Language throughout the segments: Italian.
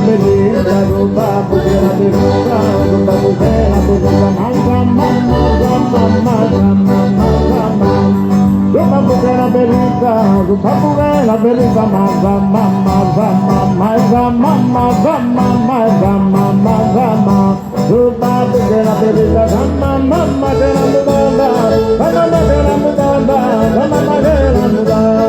beleza, rumba buquera beleza, rumba buquera beleza, manga mama mama mama mama. Rumba buquera beleza, rumba buquera beleza, manga mama mama mama mama mama mama mama. Rumba buquera beleza, mama mama dela mudanda, mama dela mudanda, mama dela mudanda.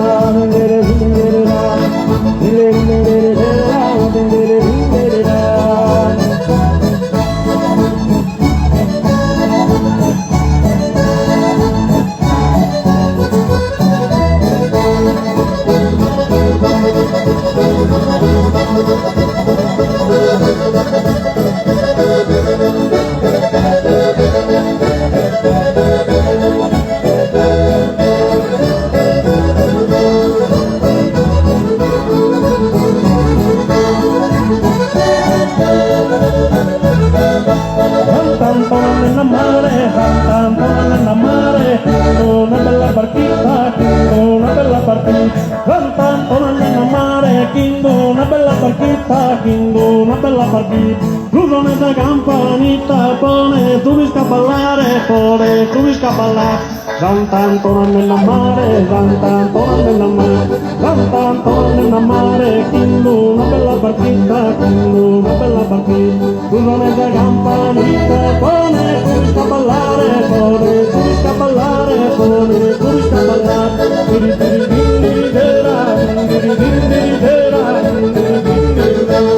Una bella partita, l'urone da campanita, pone, tu mi scappa ballare, pone, tu mi scappa ballare, cantantona nella mare, cantantona nella mare, cantantona nella mare, Kindu, una bella partita, Kindu, una bella partita, l'urone da campanita, pone, tu mi scappa ballare, pone, tu mi scappa ballare, pone, tu mi scappa ballare, diri diri diri dera, diri diri diri dera, diri diri diri dera.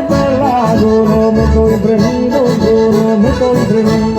Bella, no, me estoy premido, yo no me estoy premido.